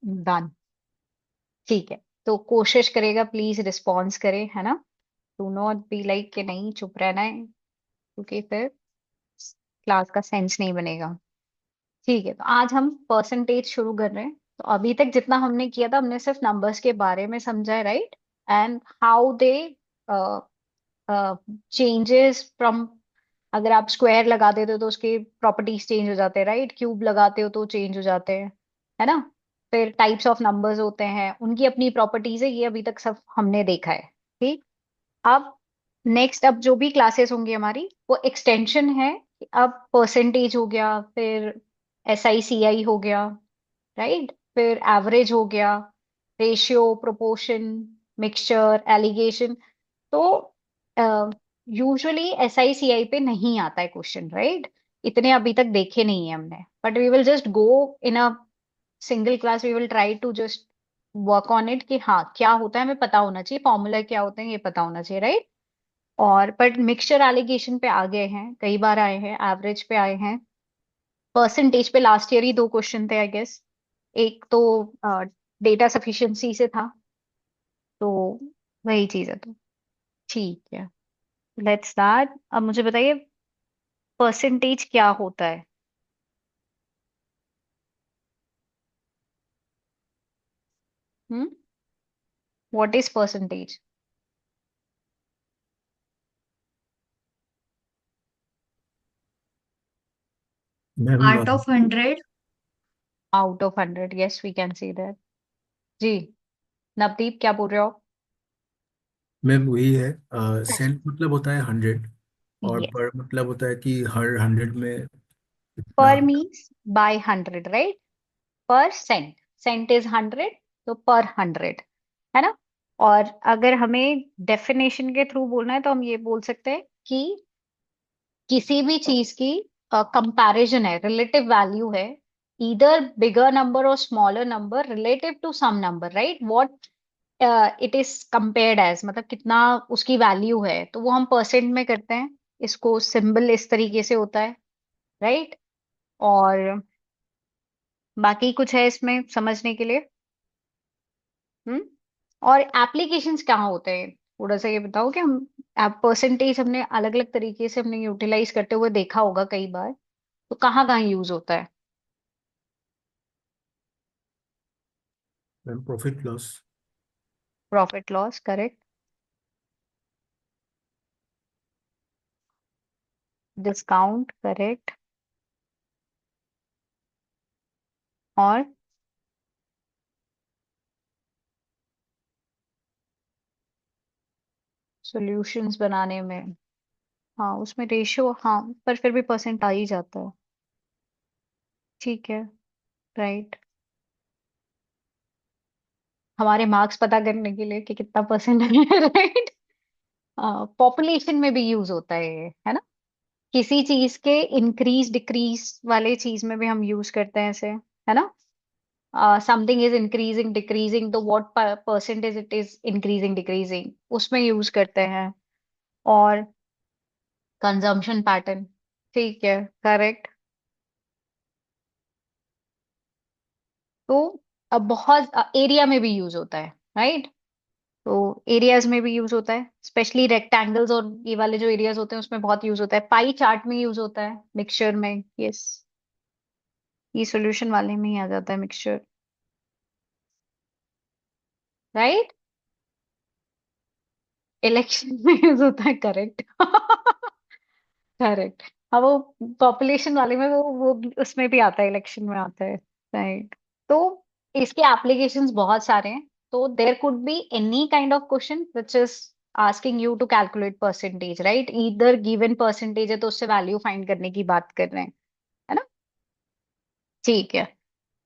Done. ठीक है, तो कोशिश करेगा, प्लीज रिस्पॉन्स करे, है ना। डू नॉट बी लाइक कि नहीं चुप रहना है, क्योंकि फिर क्लास का सेंस नहीं बनेगा। ठीक है, तो आज हम परसेंटेज शुरू कर रहे हैं। तो अभी तक जितना हमने किया था, हमने सिर्फ नंबर्स के बारे में समझा है, right. And how they changes from, अगर आप स्क्वायर लगा देते हो तो उसके प्रॉपर्टीज चेंज हो जाते हैं, राइट। क्यूब लगाते हो तो चेंज हो जाते हैं, है ना। फिर टाइप्स ऑफ नंबर्स होते हैं, उनकी अपनी प्रॉपर्टीज है, ये अभी तक सब हमने देखा है। ठीक। अब नेक्स्ट, अब जो भी क्लासेस होंगी हमारी, वो एक्सटेंशन है। अब परसेंटेज हो गया, फिर SI CI हो गया, राइट। फिर एवरेज हो गया, रेशियो, प्रोपोर्शन, मिक्सचर, एलिगेशन। तो यूजुअली SI CI पे नहीं आता है क्वेश्चन, राइट। इतने अभी तक देखे नहीं है हमने, but we will just go in a single class, we will try to just work on it कि हाँ क्या होता है, हमें पता होना चाहिए, फॉर्मूला क्या होते हैं ये पता होना चाहिए, राइट। और बट मिक्सचर एलिगेशन पे आ गए हैं, कई बार आए हैं, एवरेज पे आए हैं, परसेंटेज पे लास्ट ईयर ही दो क्वेश्चन थे आई गेस। एक तो डेटा सफिशिएंसी से था, तो वही चीज है। तो ठीक है, लेट्स स्टार्ट। अब मुझे बताइए परसेंटेज क्या होता है। Hmm. What is percentage? Ma'am part of 100। Out of 100, yes we can see that. जी। नवदीप क्या बोल रहे हो? मैम वही है। सेंट मतलब होता है 100, और यस। पर मतलब होता है कि हर 100 में इतना। पर मीन्स बाय 100, राइट। पर सेंट, सेंट इज 100, तो पर 100, है ना। और अगर हमें डेफिनेशन के थ्रू बोलना है तो हम ये बोल सकते हैं कि किसी भी चीज की कंपैरिजन है, रिलेटिव वैल्यू है, ईदर बिगर नंबर और smaller number relative to some number, right. What it is compared as, मतलब कितना उसकी वैल्यू है, तो वो हम परसेंट में करते हैं। इसको सिंबल इस तरीके से होता है, राइट। और बाकी कुछ है इसमें समझने के लिए? हम्म। और एप्लीकेशंस कहाँ होते हैं, थोड़ा सा ये बताओ कि हम परसेंटेज हमने अलग अलग तरीके से हमने यूटिलाइज करते हुए देखा होगा कई बार, तो कहाँ कहाँ यूज होता है? Ma'am profit loss. Profit loss, correct. Discount, correct. और सॉल्यूशंस बनाने में, हाँ उसमें रेशियो, हाँ पर फिर भी परसेंट आ ही जाता है। ठीक है, राइट। हमारे मार्क्स पता करने के लिए कि कितना परसेंट है, राइट। पॉपुलेशन में भी यूज होता है ये, है ना। किसी चीज के इंक्रीज डिक्रीज वाले चीज में भी हम यूज करते हैं इसे, है ना। समथिंग इज इंक्रीजिंग डिक्रीजिंग, तो what percentage it is increasing decreasing, उसमें यूज करते हैं। और कंजम्पशन पैटर्न, ठीक है, करेक्ट। तो अब बहुत एरिया में भी यूज होता है, राइट। तो एरियाज में भी यूज होता है, स्पेशली रेक्टेंगल्स और ये वाले जो एरियाज होते हैं उसमें बहुत यूज होता है। पाई चार्ट में यूज होता है, मिक्सचर में, यस। ये सॉल्यूशन वाले में ही आ जाता है मिक्सचर, राइट। इलेक्शन में यूज होता है, करेक्ट। करेक्ट। हाँ वो पॉपुलेशन वाले में वो उसमें भी आता है, इलेक्शन में आता है, राइट। तो इसके एप्लीकेशंस बहुत सारे हैं। तो there could be any kind of question which is asking you to calculate percentage, right. Either given percentage है तो उससे वैल्यू फाइंड करने की बात कर रहे हैं, है ना। ठीक है,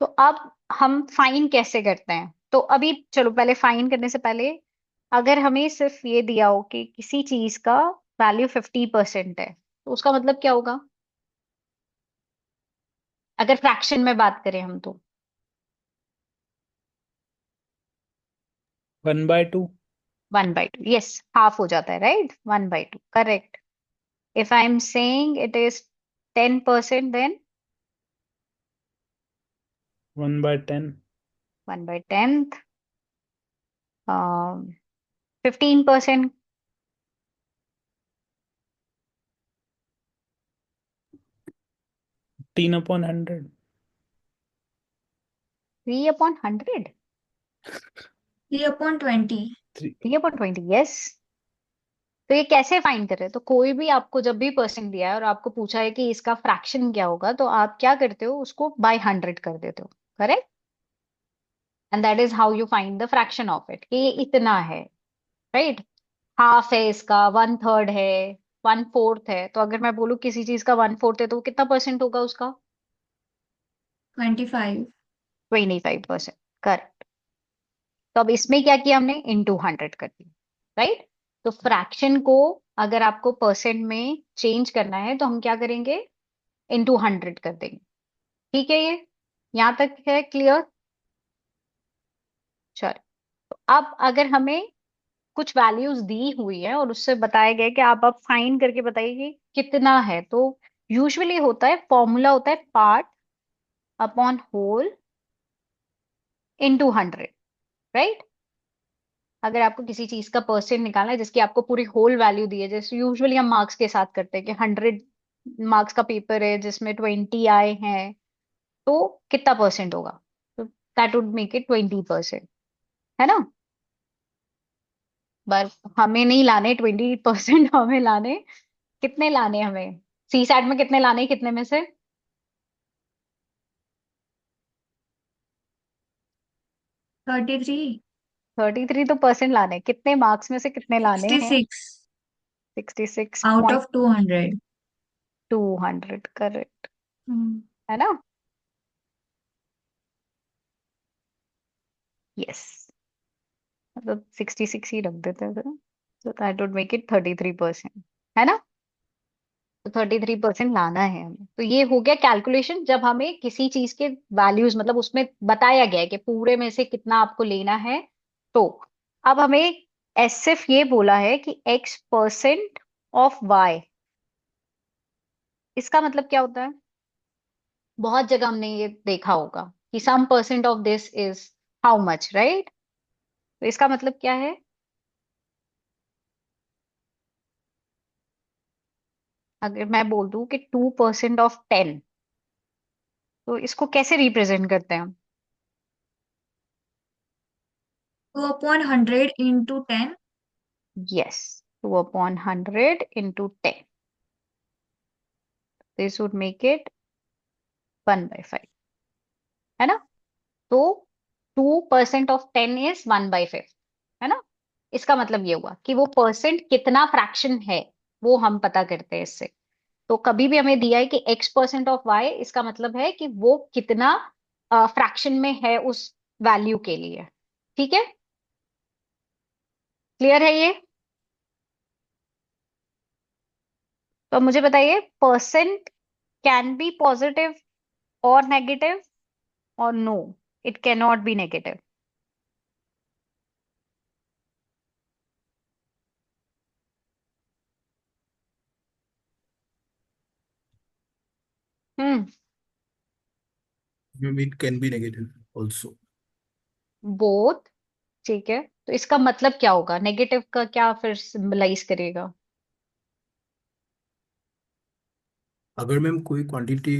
तो अब हम फाइन कैसे करते हैं? तो अभी चलो, पहले फाइन करने से पहले, अगर हमें सिर्फ ये दिया हो कि किसी चीज का वैल्यू 50% है, तो उसका मतलब क्या होगा? अगर फ्रैक्शन में बात करें हम तो 1/2। 1/2, यस, हाफ हो जाता है, right. 1/2, correct. If I am saying it is 10%, then 1/10। 1/10, 15%, 3/100। 3/100, 3/20। 3/20, yes. तो ये कैसे फाइंड करें? तो कोई भी आपको जब भी परसेंट दिया है और आपको पूछा है कि इसका फ्रैक्शन क्या होगा, तो आप क्या करते हो, उसको बाय 100 कर देते हो, correct? And that is how you find the fraction of it, कि ये इतना है, राइट? हाफ है इसका, 1/3 है, 1/4 है। तो अगर मैं बोलूँ किसी चीज का 1/4 है, तो वो कितना परसेंट होगा उसका? 25। 25%, करेक्ट। तो अब इसमें क्या किया हमने, इंटू 100 कर दिया, राइट? तो फ्रैक्शन को अगर आपको परसेंट में चेंज करना है, तो हम क्या करेंगे, इंटू 100 कर देंगे। ठीक है, ये यहां तक है क्लियर? चलो, तो अब अगर हमें कुछ वैल्यूज दी हुई है और उससे बताया गया है कि आप अब फाइंड करके बताइए कि कितना है, तो यूजुअली होता है, फॉर्मूला होता है part upon whole into 100, right? अगर आपको किसी चीज का परसेंट निकालना है जिसकी आपको पूरी होल वैल्यू दी है, जैसे यूजुअली हम मार्क्स के साथ करते हैं कि 100 मार्क्स का पेपर है जिसमें 20 आए हैं, तो कितना परसेंट होगा? तो दैट वुड मेक इट 20%, है ना? पर हमें नहीं लाने 20%, हमें लाने, कितने लाने हमें? सी सैट में कितने लाने, कितने में से? 33। 33 तो परसेंट लाने हैं। कितने मार्क्स में से कितने लाने हैं? 66 66 आउट पॉइंट ऑफ 200। 200, करेक्ट, है ना? यस, मतलब 66 ही रख देते हैं फिर, तो दैट वुड मेक इट 33%, है ना? तो 33% लाना है हमें। तो ये हो गया कैलकुलेशन, जब हमें किसी चीज के वैल्यूज, मतलब उसमें बताया गया है कि पूरे में से कितना आपको लेना है। तो अब हमें सिर्फ ये बोला है कि X% ऑफ Y, इसका मतलब क्या होता है? बहुत जगह हमने ये देखा होगा कि some percent of this is how much, right? तो इसका मतलब क्या है? अगर मैं बोल दूं कि 2% ऑफ 10, तो इसको कैसे रिप्रेजेंट करते हैं हम? 2/100 into 10। Yes, 2/100 into 10, this would make it 1/5, है ना? तो 2% ऑफ 10 इज 1/5, है ना? इसका मतलब ये हुआ कि वो परसेंट कितना फ्रैक्शन है, वो हम पता करते हैं इससे। तो कभी भी हमें दिया है कि X% ऑफ Y, इसका मतलब है कि वो कितना फ्रैक्शन में है उस वैल्यू के लिए। ठीक है, क्लियर है ये? तो अब मुझे बताइए, परसेंट कैन बी पॉजिटिव और नेगेटिव, और no, it can not be negative. Hmm, It can be negative also. Both. ठीक है, तो इसका मतलब क्या होगा, नेगेटिव का क्या फिर सिंबलाइज करेगा? अगर मैम कोई क्वांटिटी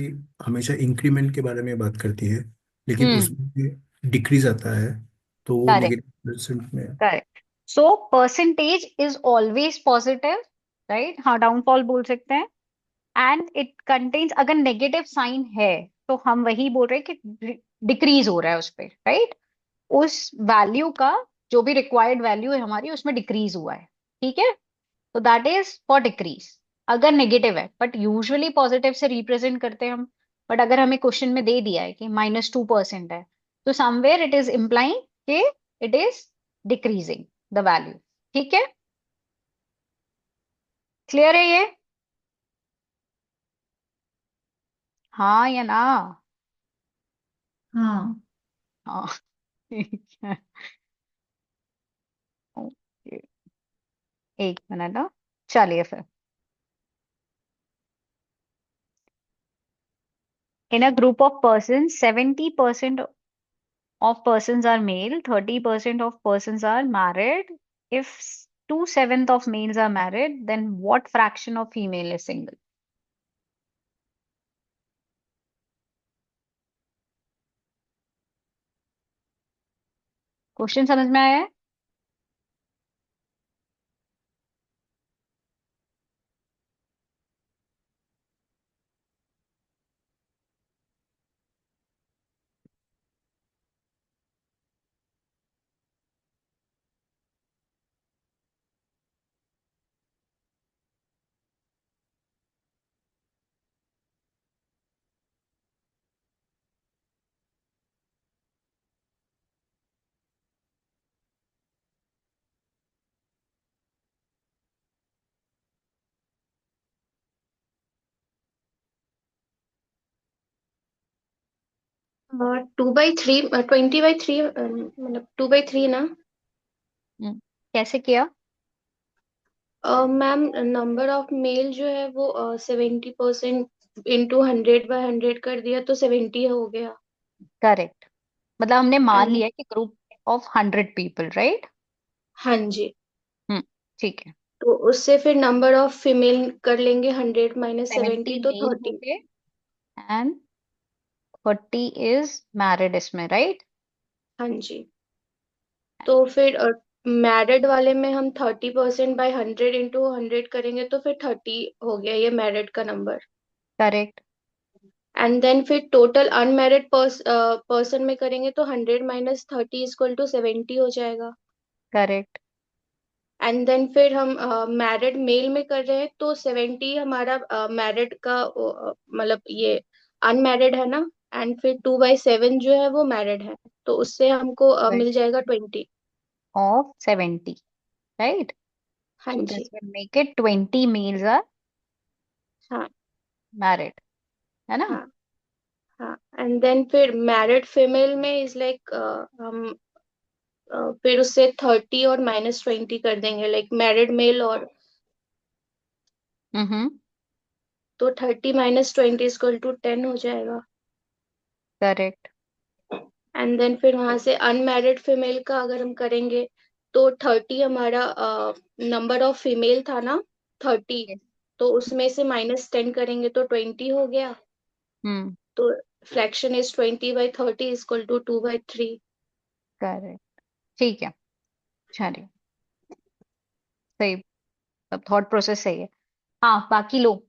हमेशा इंक्रीमेंट के बारे में बात करती है, लेकिन हम्म, उसमें डिक्रीज आता है, तो वो करेक्ट, नेगेटिव परसेंट में। Correct. So percentage is always positive, right? हाँ, डाउनफॉल बोल सकते हैं। एंड इट कंटेन्स, अगर नेगेटिव साइन है, तो हम वही बोल रहे हैं कि डिक्रीज हो रहा है उस पर, राइट? उस वैल्यू का, जो भी रिक्वायर्ड वैल्यू है हमारी, उसमें डिक्रीज हुआ है। ठीक है, तो दैट इज फॉर डिक्रीज, अगर नेगेटिव है। बट यूजुअली पॉजिटिव से रिप्रेजेंट करते हैं हम। बट अगर हमें क्वेश्चन में दे दिया है कि -2% है, तो समवेयर इट इज इम्प्लाइंग कि it is decreasing the value. ठीक है, क्लियर है ये? हाँ या ना? हाँ। हाँ, ठीक है, ओके, एक मिनट ना, चलिए फिर। In a group of persons, 70%, of persons are male, 30% of persons are married. If 2/7 of males are married, then what fraction of female is single? Question समझ में आया है? और 2/3 20/3 मतलब 2/3 ना। कैसे किया? मैम नंबर ऑफ मेल जो है वो 70% इंटू 100/100 कर दिया तो 70 हो गया। करेक्ट। मतलब हमने मान एंड लिया कि ग्रुप ऑफ 100 पीपल, राइट? हाँ जी। हम्म, ठीक है। तो उससे फिर नंबर ऑफ फीमेल कर लेंगे 100 माइनस 70 70 तो मेल हो 30। गए एंड 30 इज मैरिड इसमें, राइट? हाँ जी। तो फिर मैरिड वाले में हम 30%/100 इंटू 100 करेंगे तो फिर 30 हो गया ये मैरिड का नंबर। करेक्ट। एंड देन फिर टोटल अनमैरिड पर्सन में करेंगे तो 100 - 30 इक्वल टू 70 हो जाएगा। करेक्ट। एंड देन फिर हम मैरिड मेल में कर रहे हैं तो 70 हमारा मैरिड का मतलब ये अनमैरिड है ना। एंड फिर 2/7 जो है वो मैरिड है तो उससे हमको मिल जाएगा 20। Of 70, right? हाँ So this जी। will make it 20 males are हाँ married, है ना? हाँ हाँ। एंड देन फिर मैरिड फीमेल में इज लाइक हम फिर उससे 30 और -20 कर देंगे लाइक मैरिड मेल और हम्म। तो 30 - 20 इक्वल टू 10 हो जाएगा। करेक्ट। एंड देन फिर वहां से अनमैरिड फीमेल का अगर हम करेंगे तो 30 हमारा नंबर ऑफ फीमेल था ना 30। Yes. तो उसमें से -10 करेंगे तो 20 हो गया। हम्म। तो fraction is 20/30 equal to 2/3। Correct. ठीक है, चलिए, सही। अब थॉट प्रोसेस सही है। हाँ, बाकी लोग।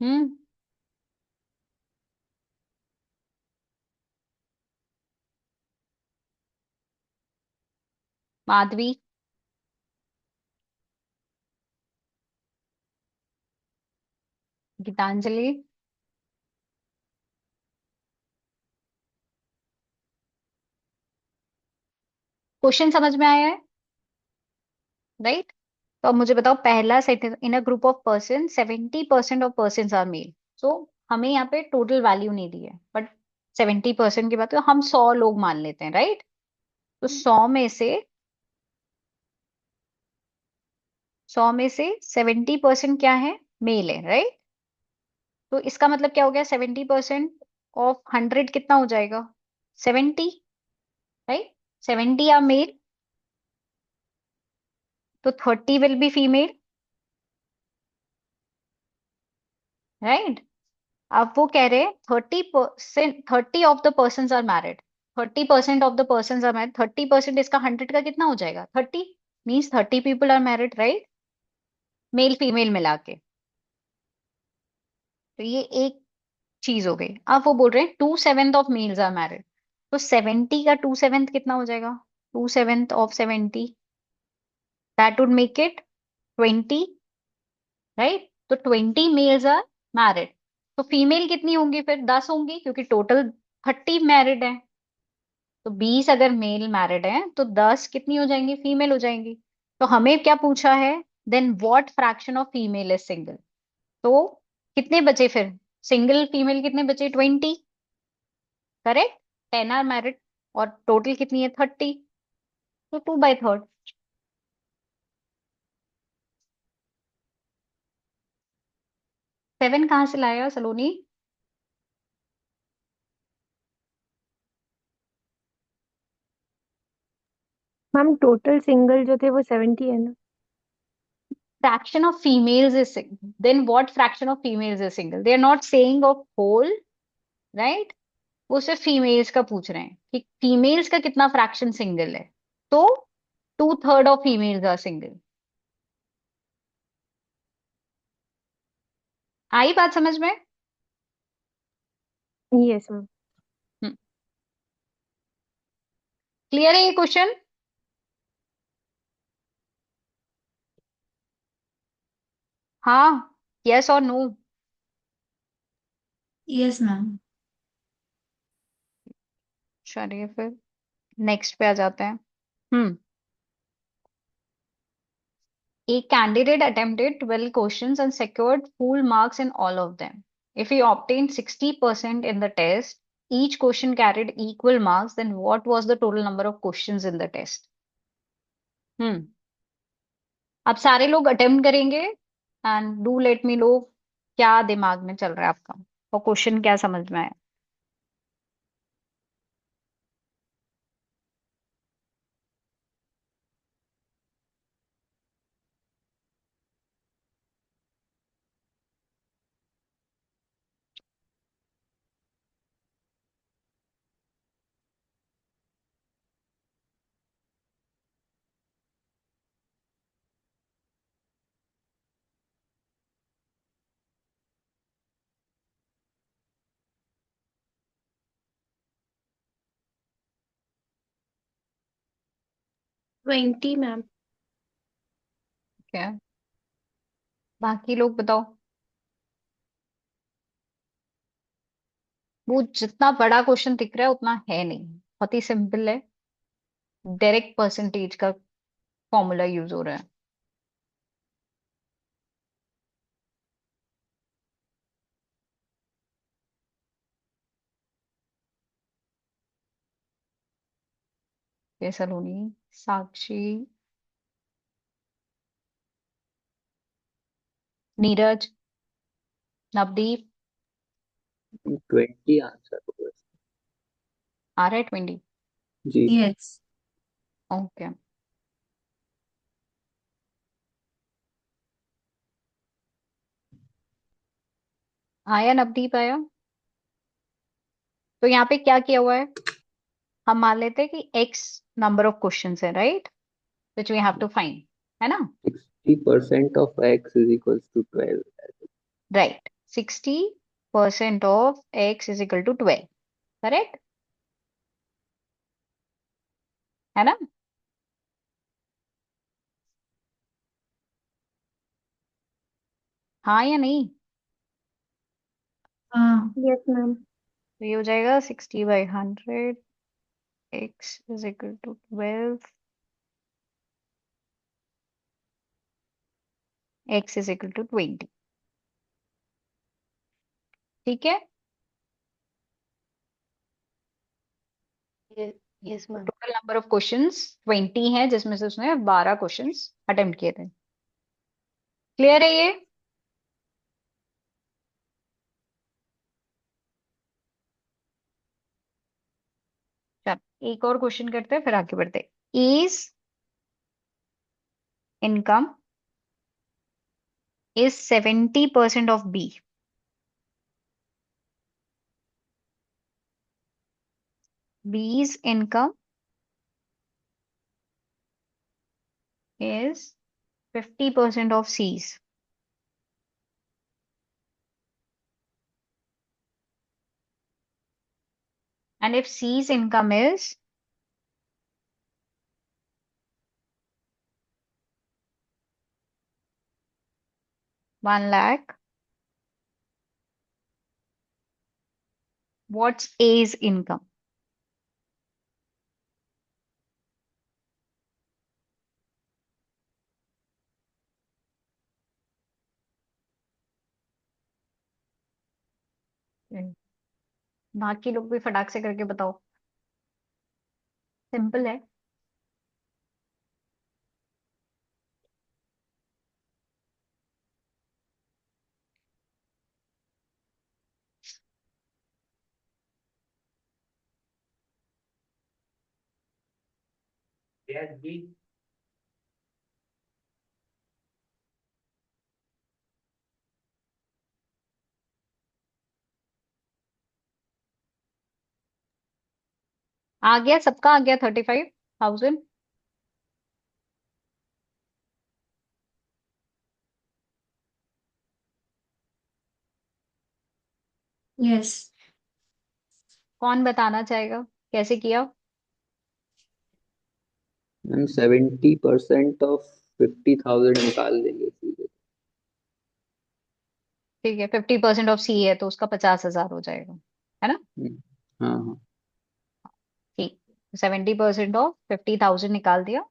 हम्म। माधवी। गीतांजलि। क्वेश्चन समझ में आया है, राइट? तो अब मुझे बताओ, पहला sentence, in a group of person 70% of person are male. So हमें यहाँ पे टोटल वैल्यू नहीं दी है, बट 70% की बात है, तो हम 100 लोग मान लेते हैं, राइट? तो 100 में से 70% क्या है? मेल है, राइट? तो इसका मतलब क्या हो गया? 70% ऑफ 100 कितना हो जाएगा? 70, राइट? 70 आर मेल, तो 30 विल बी फीमेल, राइट? अब वो कह रहे हैं 30%, 30 of the person are married. 30% of the person are married, 30% इसका 100 का कितना हो जाएगा? 30 means 30 people are married, right? Male female मिला के। तो ये एक चीज हो गई। अब वो बोल रहे हैं 2/7 ऑफ मेल्स आर मैरिड। तो 70 का 2/7 कितना हो जाएगा? 2/7 of 70, that would make it 20, right? तो 20 मेल्स आर मैरिड। तो फीमेल कितनी होंगी फिर? 10 होंगी, क्योंकि टोटल 30 मैरिड है। तो 20 अगर मेल मैरिड है तो 10 कितनी हो जाएंगी? फीमेल हो जाएंगी। तो हमें क्या पूछा है, then what fraction of female is single. तो कितने बचे फिर, सिंगल फीमेल कितने बचे, 20, करेक्ट। 10 आर मैरिड, और टोटल कितनी है, 30, तो 2/3। 7 कहाँ से लाया सलोनी? मैम टोटल सिंगल जो थे वो 70 है ना। Fraction of females is single. Then what fraction of females is single? They are not saying of whole, right? वो सिर्फ फीमेल्स का पूछ रहे हैं कि फीमेल्स का कितना फ्रैक्शन सिंगल है। तो 2/3 ऑफ फीमेल्स आर सिंगल। आई बात समझ में? Yes ma'am. क्लियर है ये क्वेश्चन? हाँ, यस और नो? Yes ma'am. चलिए फिर नेक्स्ट पे आ जाते हैं। हम्म A candidate attempted 12 questions and secured full marks in all of them. If he obtained 60% in the test, each question carried equal marks, then what was the total number of questions in the test? हम्म अब सारे लोग attempt करेंगे and do let me know क्या दिमाग में चल रहा है आपका, और क्वेश्चन क्या समझ में आया। 20 मैम। क्या बाकी लोग बताओ। वो जितना बड़ा क्वेश्चन दिख रहा है उतना है नहीं, बहुत ही सिंपल है। डायरेक्ट परसेंटेज का फॉर्मूला यूज हो रहा है। ये सलोनी, साक्षी, नीरज, नवदीप, 20 आंसर होगा आ रहा है 20? जी। यस। ओके, आया नवदीप, आया। तो यहाँ पे क्या किया हुआ है, हम मान लेते हैं कि x नंबर ऑफ क्वेश्चंस है, right, which we have to find, है ना? 60% of x is equals to 12। Right, 60% of x is equal to 12, correct है ना? हाँ या नहीं? हाँ। Yes ma'am. तो ये हो जाएगा 60/100, x is equal to 12, x is equal to 20। ठीक है, yes ma'am. Total number of questions 20 है, जिसमें से उसने 12 क्वेश्चंस अटेम्प्ट किए थे। क्लियर है ये? चल एक और क्वेश्चन करते हैं फिर आगे बढ़ते हैं। Is income is 70% of B. B's income is 50% of C's. And if C's income is 1 lakh, what's A's income? बाकी लोग भी फटाक से करके बताओ, सिंपल है। आ गया, सबका आ गया 35,000। यस। कौन बताना चाहेगा कैसे किया? मैम 70% ऑफ 50,000 निकाल देंगे सीधे। ठीक है, 50% ऑफ सी है तो उसका 50,000 हो जाएगा, है ना? हाँ हाँ। ठीक, 70% ऑफ 50,000 निकाल दिया,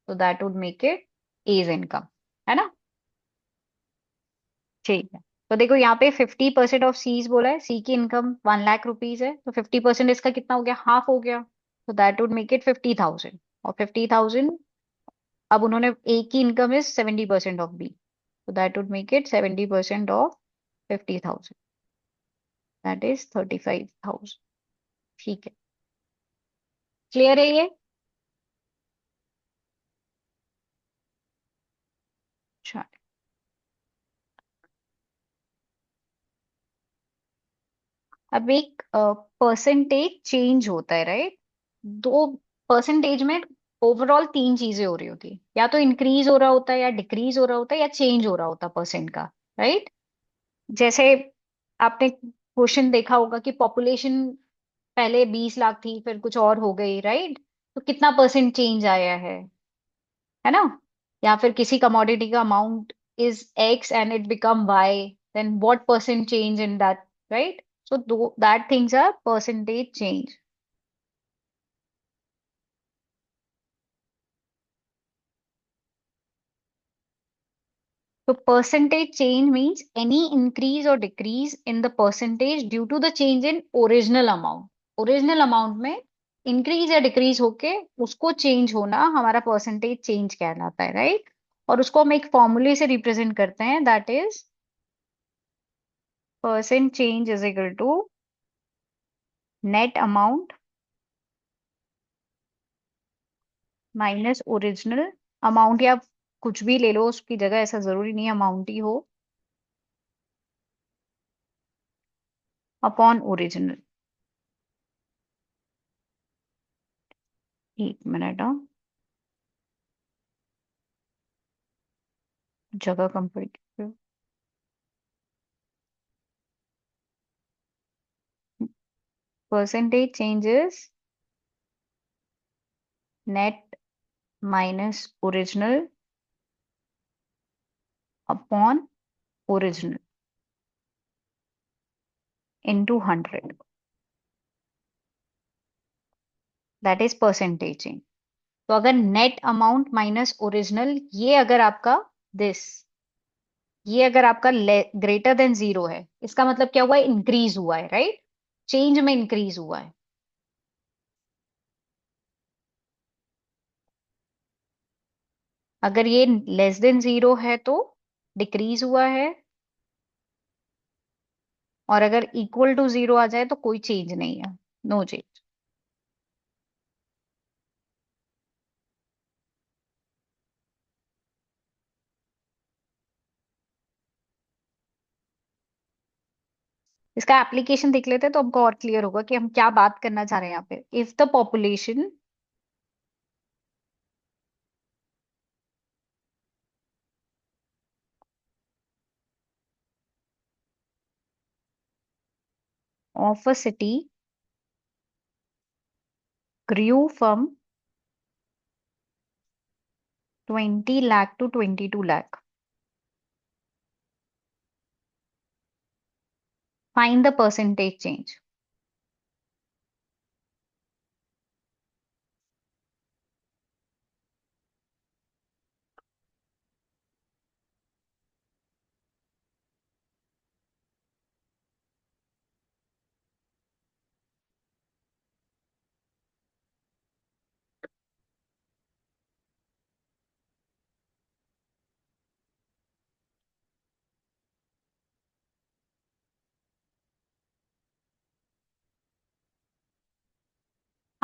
तो that would make it as income, है ना? ठीक है, तो देखो यहाँ पे 50% ऑफ सीज बोला है, सी की इनकम 1 लाख रुपीज है, तो 50% इसका कितना हो गया, हाफ हो गया, तो दैट वुड मेक इट 50,000। और 50,000, अब उन्होंने, ए की इनकम इज 70% ऑफ बी, तो that would make it 70% of 50,000, that is 35,000। ठीक है, क्लियर है ये? अच्छा, अब एक परसेंटेज चेंज होता है, राइट? दो परसेंटेज में ओवरऑल तीन चीजें हो रही होती है, या तो इंक्रीज हो रहा होता है, या डिक्रीज हो रहा होता है, या चेंज हो रहा होता है परसेंट का, राइट? जैसे आपने क्वेश्चन देखा होगा कि पॉपुलेशन पहले 20 लाख थी, फिर कुछ और हो गई, राइट? तो कितना परसेंट चेंज आया है ना? या फिर किसी कमोडिटी का amount is X and it become Y, then what percent change in that, right? So that things are percentage change. So percentage change means any increase or decrease in the percentage due to the change in original amount. Original amount में increase या decrease होके उसको change होना हमारा percentage change कहलाता है, right? और उसको हम एक फॉर्मूले से रिप्रेजेंट करते हैं, that is percent change is equal to net amount minus original amount, या कुछ भी ले लो उसकी जगह, ऐसा जरूरी नहीं अमाउंट ही हो, अपॉन ओरिजिनल। एक मिनट, जगह complete, percentage changes net minus original upon original into 100, that is percentage change. तो अगर नेट अमाउंट माइनस ओरिजिनल, ये अगर आपका दिस, ये अगर आपका ग्रेटर देन 0 है, इसका मतलब क्या हुआ है, इंक्रीज हुआ है, राइट? चेंज में इंक्रीज हुआ है। अगर ये लेस देन 0 है तो डिक्रीज हुआ है, और अगर इक्वल टू 0 आ जाए तो कोई चेंज नहीं है, नो चेंज। इसका एप्लीकेशन देख लेते हैं तो हमको और क्लियर होगा कि हम क्या बात करना चाह रहे हैं यहाँ पे। If the population of a city grew from 20 lakh to 22 lakh, find the percentage change।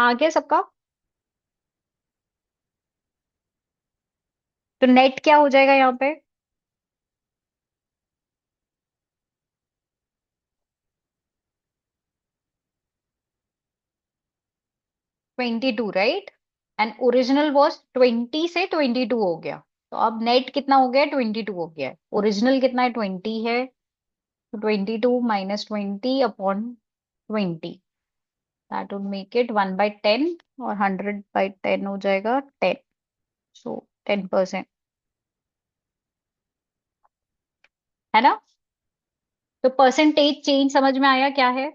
आ गया सबका? तो नेट क्या हो जाएगा यहाँ पे? 22, राइट? एंड ओरिजिनल वॉज 20 से 22 हो गया। तो अब नेट कितना हो गया? 22 हो गया है। ओरिजिनल कितना है? 20 है। तो 22 minus 20 upon 20, that would make it 1/10, और 100/10 हो जाएगा 10। सो 10%, है ना? तो परसेंटेज चेंज समझ में आया क्या है?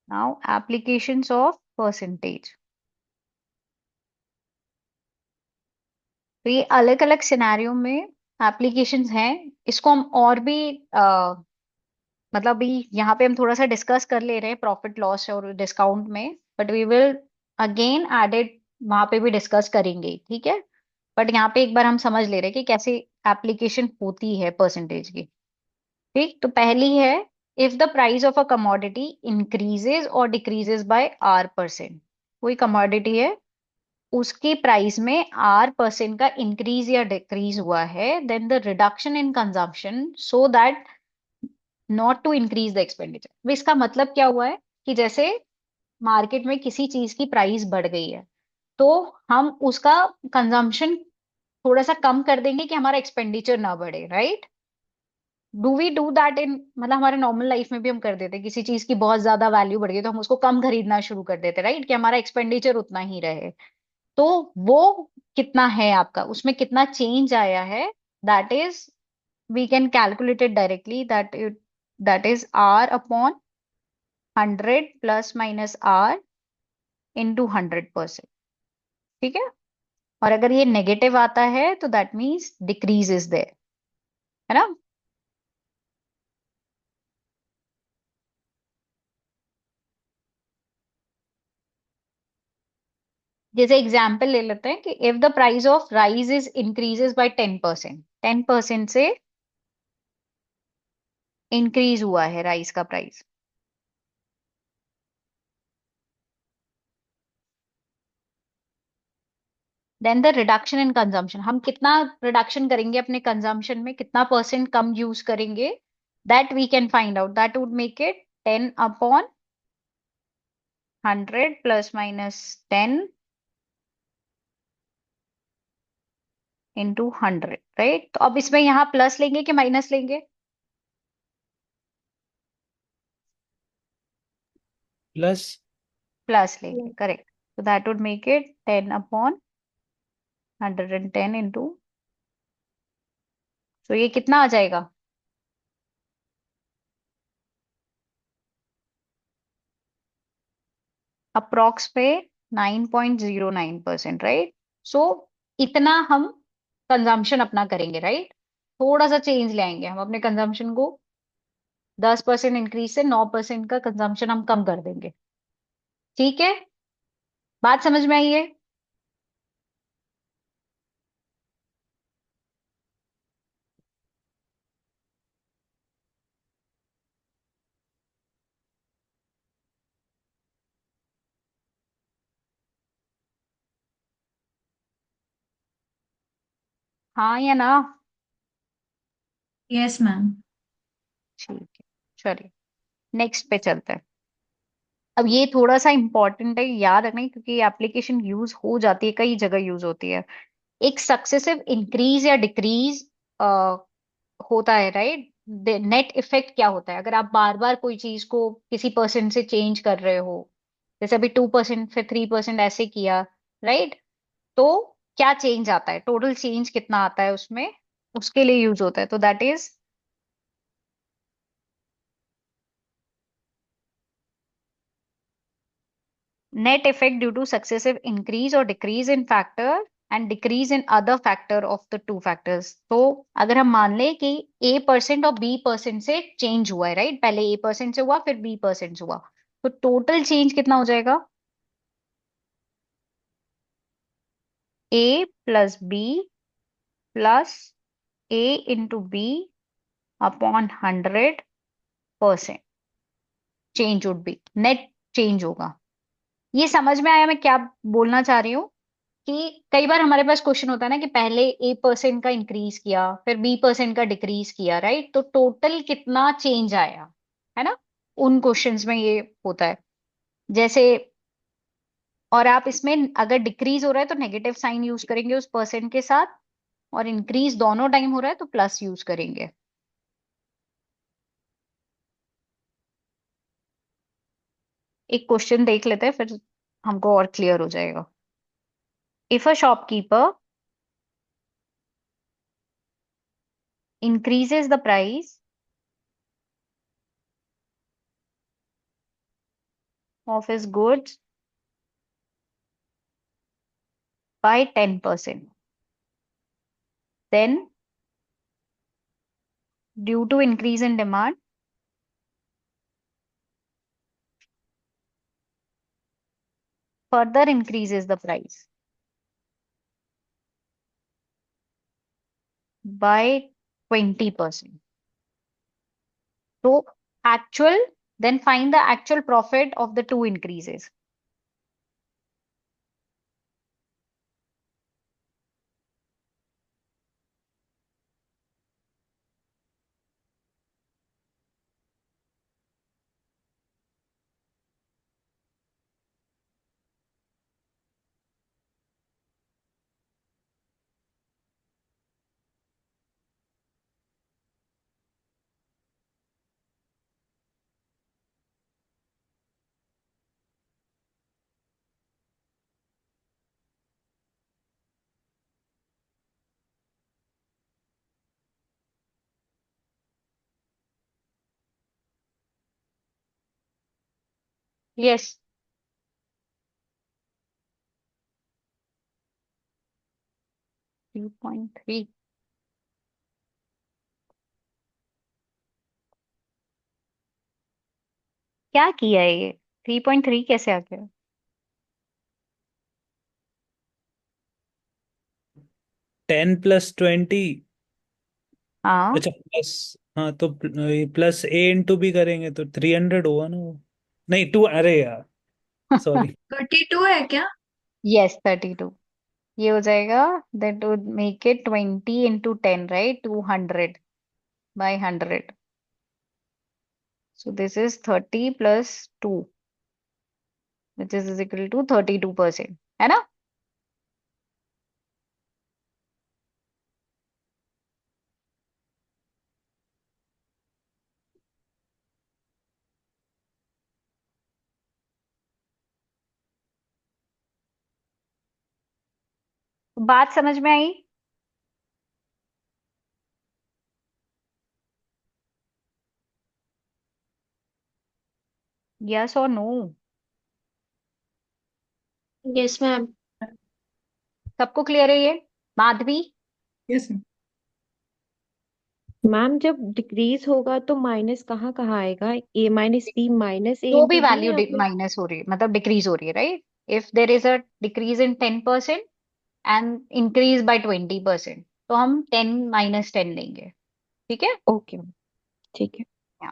Now applications of percentage. तो ये अलग अलग सिनेरियो में एप्लीकेशंस हैं। इसको हम और भी मतलब अभी यहाँ पे हम थोड़ा सा डिस्कस कर ले रहे हैं प्रॉफिट लॉस और डिस्काउंट में, but we will again added वहां पे भी डिस्कस करेंगे, ठीक है? बट यहाँ पे एक बार हम समझ ले रहे हैं कि कैसे एप्लीकेशन होती है परसेंटेज की। ठीक, तो पहली है, if the price of a commodity increases और डिक्रीजेज बाय R%। कोई कमोडिटी है, उसकी प्राइस में R% का इंक्रीज या डिक्रीज हुआ है, then the reduction in consumption so that not to increase the expenditure. अब इसका मतलब क्या हुआ है कि जैसे मार्केट में किसी चीज की प्राइस बढ़ गई है, तो हम उसका कंजम्पशन थोड़ा सा कम कर देंगे कि हमारा एक्सपेंडिचर ना बढ़े, right? Do we do that in, मतलब हमारे नॉर्मल लाइफ में भी हम कर देते हैं। किसी चीज की बहुत ज्यादा वैल्यू बढ़ गई तो हम उसको कम खरीदना शुरू कर देते, राइट? कि हमारा एक्सपेंडिचर उतना ही रहे। तो वो कितना है आपका, उसमें कितना चेंज आया है, that is we can calculate it directly, that is R/100 plus minus R into 100%। ठीक है? और अगर ये नेगेटिव आता है तो that means decrease is there, है ना? जैसे एग्जाम्पल ले लेते हैं कि if the price of rice is increases by 10%, 10% से इंक्रीज हुआ है राइस का price, then the reduction in consumption, हम कितना रिडक्शन करेंगे अपने कंजम्पशन में, कितना परसेंट कम यूज करेंगे, that we can find out, that would make it 10/100 plus minus 10 into 100, right? तो अब इसमें यहाँ प्लस लेंगे कि माइनस लेंगे? प्लस। प्लस लेंगे, करेक्ट। तो that would make it 10/110 into, तो ये कितना आ जाएगा? अप्रोक्स पे 9.09%, राइट? सो इतना हम कंजम्पशन अपना करेंगे, राइट? थोड़ा सा चेंज ले आएंगे हम अपने कंजम्पशन को, 10% इंक्रीज से 9% का कंजम्पशन हम कम कर देंगे। ठीक है? बात समझ में आई है? हाँ या ना? Yes ma'am. ठीक है, चलिए नेक्स्ट पे चलते हैं। अब ये थोड़ा सा इंपॉर्टेंट है याद रखना, क्योंकि एप्लीकेशन यूज हो जाती है, कई जगह यूज होती है। एक सक्सेसिव इंक्रीज या डिक्रीज होता है, राइट? नेट इफेक्ट क्या होता है अगर आप बार बार कोई चीज को किसी परसेंट से चेंज कर रहे हो, जैसे अभी 2% फिर 3% ऐसे किया, राइट? तो क्या चेंज आता है, टोटल चेंज कितना आता है उसमें, उसके लिए यूज होता है। तो that is net effect due to successive increase or decrease in factor and decrease in other factor of the two factors. तो अगर हम मान लें कि A% और B% से चेंज हुआ है, राइट, पहले A% से हुआ फिर B% से हुआ, तो टोटल चेंज कितना हो जाएगा? A plus B plus A into B upon 100% change would be, net change होगा। ये समझ में आया मैं क्या बोलना चाह रही हूँ? कि कई बार हमारे पास क्वेश्चन होता है ना कि पहले A% का इंक्रीज किया फिर B% का डिक्रीज किया, राइट, तो टोटल कितना चेंज आया, है ना, उन क्वेश्चंस में ये होता है। जैसे, और आप इसमें अगर डिक्रीज हो रहा है तो नेगेटिव साइन यूज करेंगे उस परसेंट के साथ, और इंक्रीज दोनों टाइम हो रहा है तो प्लस यूज करेंगे। एक क्वेश्चन देख लेते हैं फिर हमको और क्लियर हो जाएगा। If a shopkeeper increases the price of his goods by 10%, then due to increase in demand, further increases the price by 20%. So actual, then find the actual profit of the two increases. Yes. Three point three. क्या किया है ये? 3.3 कैसे आ गया? 10 plus 20। हाँ, अच्छा plus, हाँ तो प्लस ए इंटू बी करेंगे तो 300 होगा ना वो। नहीं 2, अरे यार सॉरी। 32 है क्या? यस 32 ये हो जाएगा। That would make it 20 into 10, right, 200 by 100. So this is 30 plus 2, which is equal to 32%, है ना? बात समझ में आई? यस और नो? Yes ma'am. सबको क्लियर है ये? माधवी? यस। मैम जब डिक्रीज होगा तो माइनस कहाँ कहाँ आएगा? ए माइनस बी माइनस ए जो भी इंटू बी वैल्यू या फिर? माइनस हो रही है, मतलब डिक्रीज हो रही है, right, if there is a decrease in 10% and increase by 20%, तो हम 10 minus 10 लेंगे, ठीक है? ओके मैम, ठीक है। Yeah.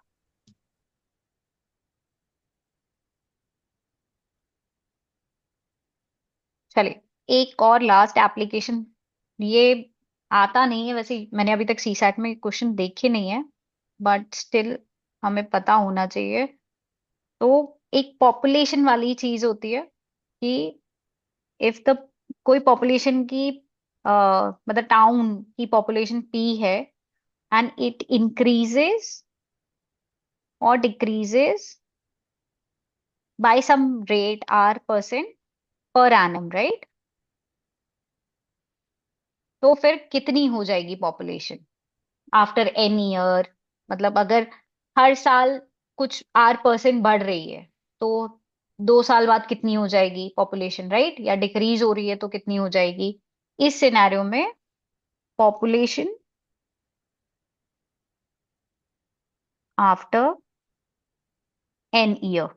चलिए, एक और लास्ट एप्लीकेशन। ये आता नहीं है वैसे, मैंने अभी तक सीसैट में क्वेश्चन देखे नहीं है, बट स्टिल हमें पता होना चाहिए। तो एक पॉपुलेशन वाली चीज होती है कि इफ द कोई पॉपुलेशन की मतलब टाउन की पॉपुलेशन P है एंड इट इंक्रीजेस और decreases by some rate R% per annum, right, तो फिर कितनी हो जाएगी पॉपुलेशन आफ्टर एन ईयर? मतलब अगर हर साल कुछ R% बढ़ रही है तो 2 साल बाद कितनी हो जाएगी पॉपुलेशन, राइट, या डिक्रीज हो रही है तो कितनी हो जाएगी? इस सिनेरियो में population after n year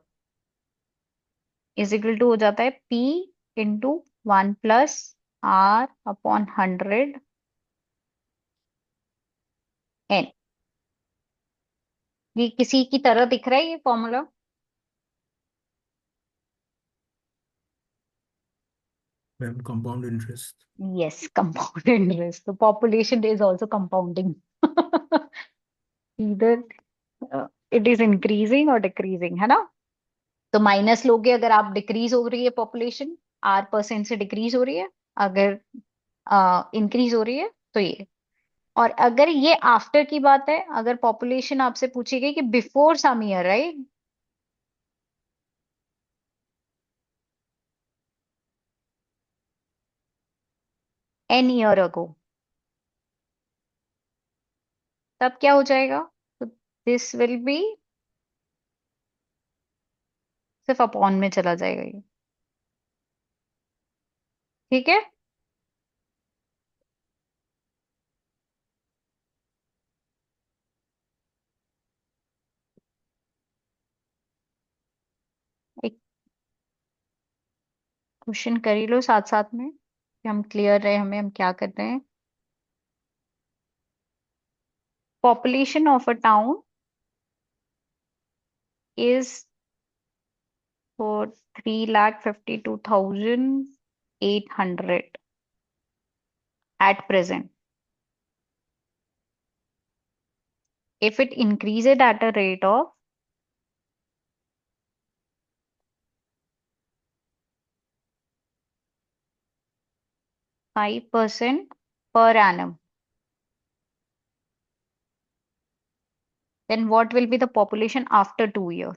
is equal to हो जाता है P इंटू 1 + R/100 n। ये किसी की तरह दिख रहा है ये formula? Ma'am compound interest. Yes, compound interest. So population is also compounding. Either it is increasing or decreasing, है ना? तो माइनस लोगे अगर आप, डिक्रीज हो रही है पॉपुलेशन, R% से डिक्रीज हो रही है, अगर इंक्रीज हो रही है तो ये। और अगर ये आफ्टर की बात है, अगर पॉपुलेशन आपसे पूछी गई कि before some year, right, n year ago, तब क्या हो जाएगा? तो दिस विल बी, सिर्फ अपॉन में चला जाएगा ये। ठीक है? एक क्वेश्चन कर ही लो साथ साथ में कि हम क्लियर रहे हमें हम क्या कर रहे हैं। Population of a town is for 3,52,800 at present. If it increases at a rate of 5% per annum, then what will be the population after 2 years?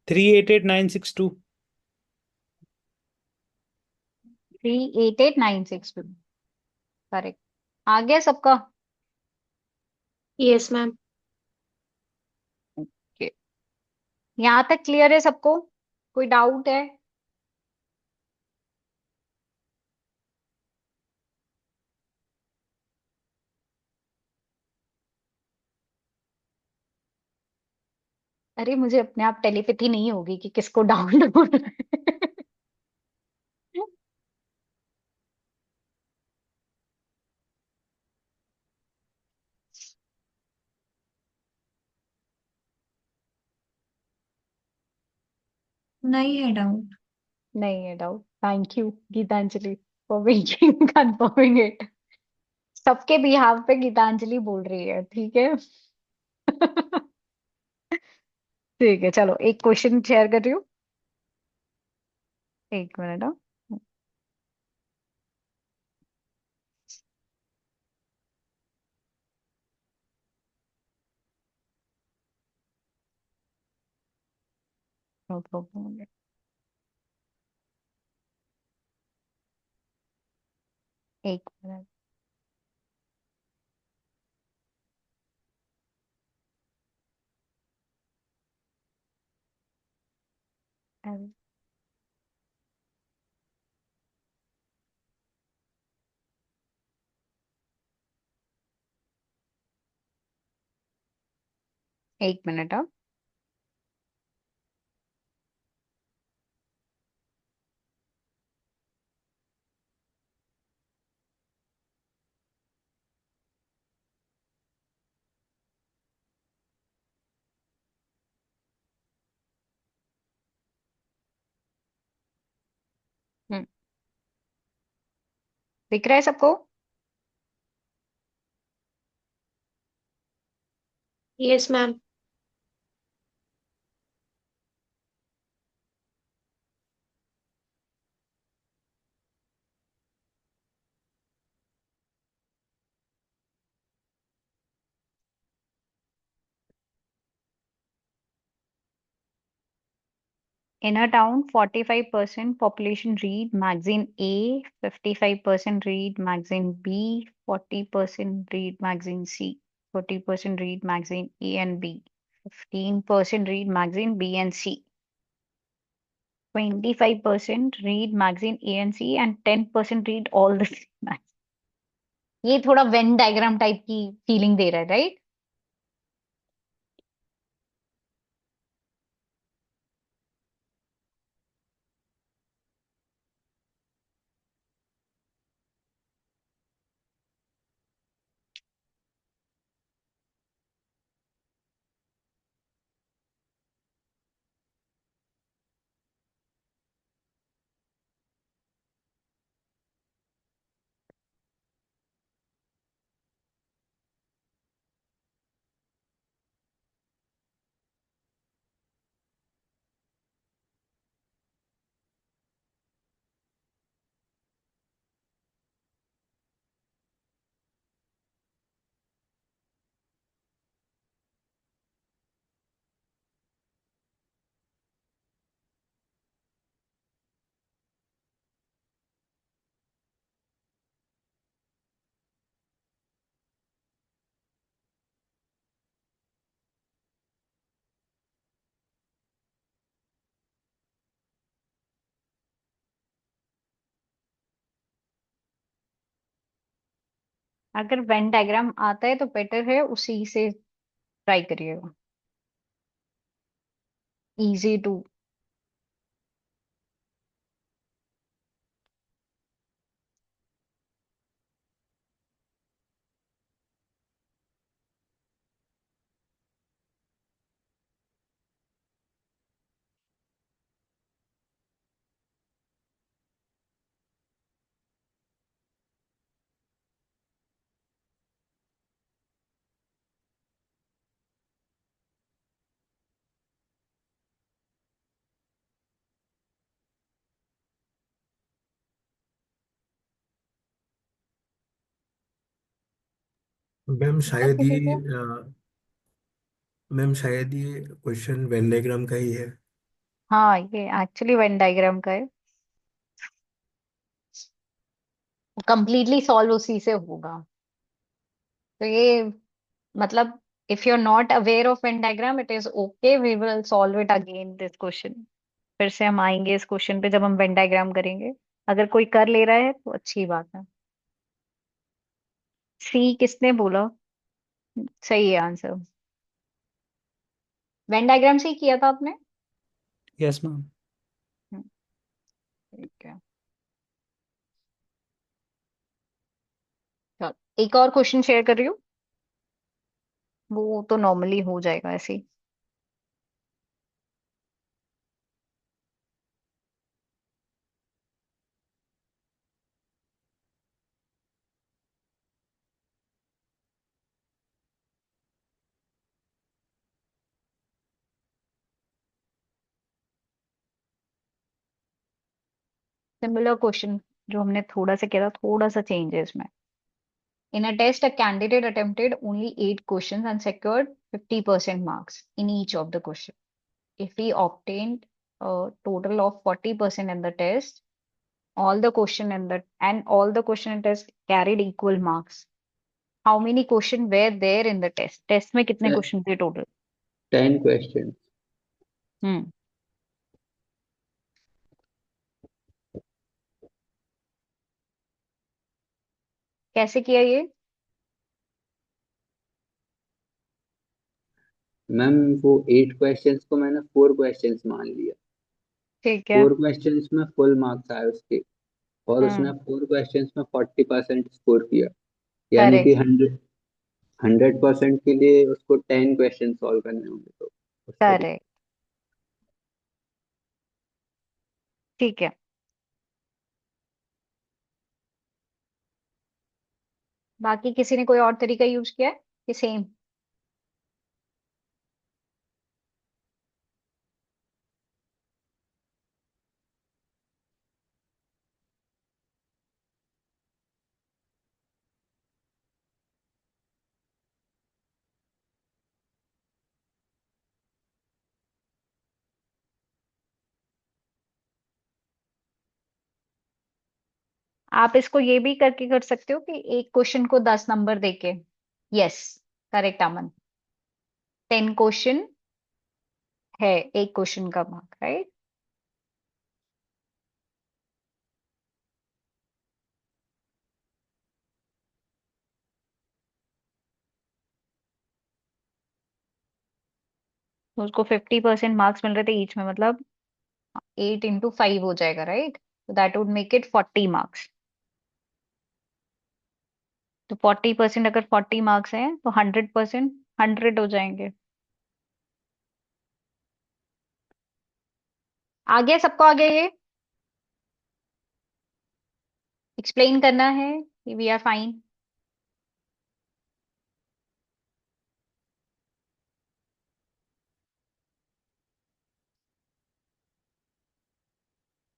Three eight eight nine six two 388,962, correct. आ गया सबका? Yes ma'am. Okay. यहाँ तक clear है सबको? कोई doubt है? अरे मुझे अपने आप टेलीपैथी नहीं होगी कि किसको डाउट हो रहा है। नहीं है डाउट। नहीं है doubt. Thank you Geetanjali for making confirming it. सबके बिहाफ पे गीतांजलि बोल रही है, ठीक है। ठीक है, चलो एक क्वेश्चन शेयर कर रही हूँ। एक मिनट। हाँ, नो प्रॉब्लम। एक मिनट। एक मिनट। हाँ, दिख रहा है सबको? Yes ma'am. In a town, 45% population read magazine A, 55% read magazine B, 40% read magazine C, 40% read magazine A and B, 15% read magazine B and C, 25% read magazine A and C, and 10% read all the three magazines. ये थोड़ा Venn diagram type की feeling दे रहा है, right? अगर Venn diagram आता है तो better है उसी से ट्राई करिएगा। Easy to. मैम मतलब शायद किसी ये को। मैम शायद ये क्वेश्चन वेन डायग्राम का ही है। हाँ, ये एक्चुअली वेन डायग्राम का है। कंप्लीटली सॉल्व उसी से होगा। तो ये मतलब if you are not aware of when diagram it is okay, we will solve it again this question. फिर से हम आएंगे इस क्वेश्चन पे जब हम वेन डायग्राम करेंगे। अगर कोई कर ले रहा है तो अच्छी बात है। सी किसने बोला? सही है आंसर। वेन डायग्राम से ही किया था आपने? Yes ma'am. हम्म, ठीक है। चलो, एक और क्वेश्चन शेयर कर रही हूँ। वो तो नॉर्मली हो जाएगा ऐसे ही। सिमिलर क्वेश्चन जो हमने थोड़ा सा किया था, थोड़ा सा चेंज है इसमें। In a test, a candidate attempted only 8 questions and secured 50% marks in each of the questions. If he obtained a total of 40% in the test, all the question in test carried equal marks. How many questions were there in the test? Test में कितने question थे total? 10 questions. हम्म कैसे किया ये? Ma'am वो 8 questions को मैंने 4 questions मान लिया। ठीक है। 4 क्वेश्चंस में फुल मार्क्स आए उसके, और उसने 4 क्वेश्चंस में 40% स्कोर किया। यानी कि करेक्ट। 100% के लिए उसको 10 क्वेश्चन सॉल्व करने होंगे, तो उस तरीके। करेक्ट। ठीक है। बाकी किसी ने कोई और तरीका यूज किया है कि सेम? आप इसको ये भी करके कर सकते हो कि एक क्वेश्चन को 10 नंबर देके। यस, करेक्ट अमन। 10 क्वेश्चन है, एक क्वेश्चन का मार्क, राइट? तो उसको 50% मार्क्स मिल रहे थे ईच में, मतलब 8 into 5 हो जाएगा, राइट? तो that would make it 40 marks. तो 40%, अगर 40 मार्क्स हैं तो 100%, 100 हो जाएंगे। आ गया सबको? आ गया ये? एक्सप्लेन करना है कि वी आर फाइन?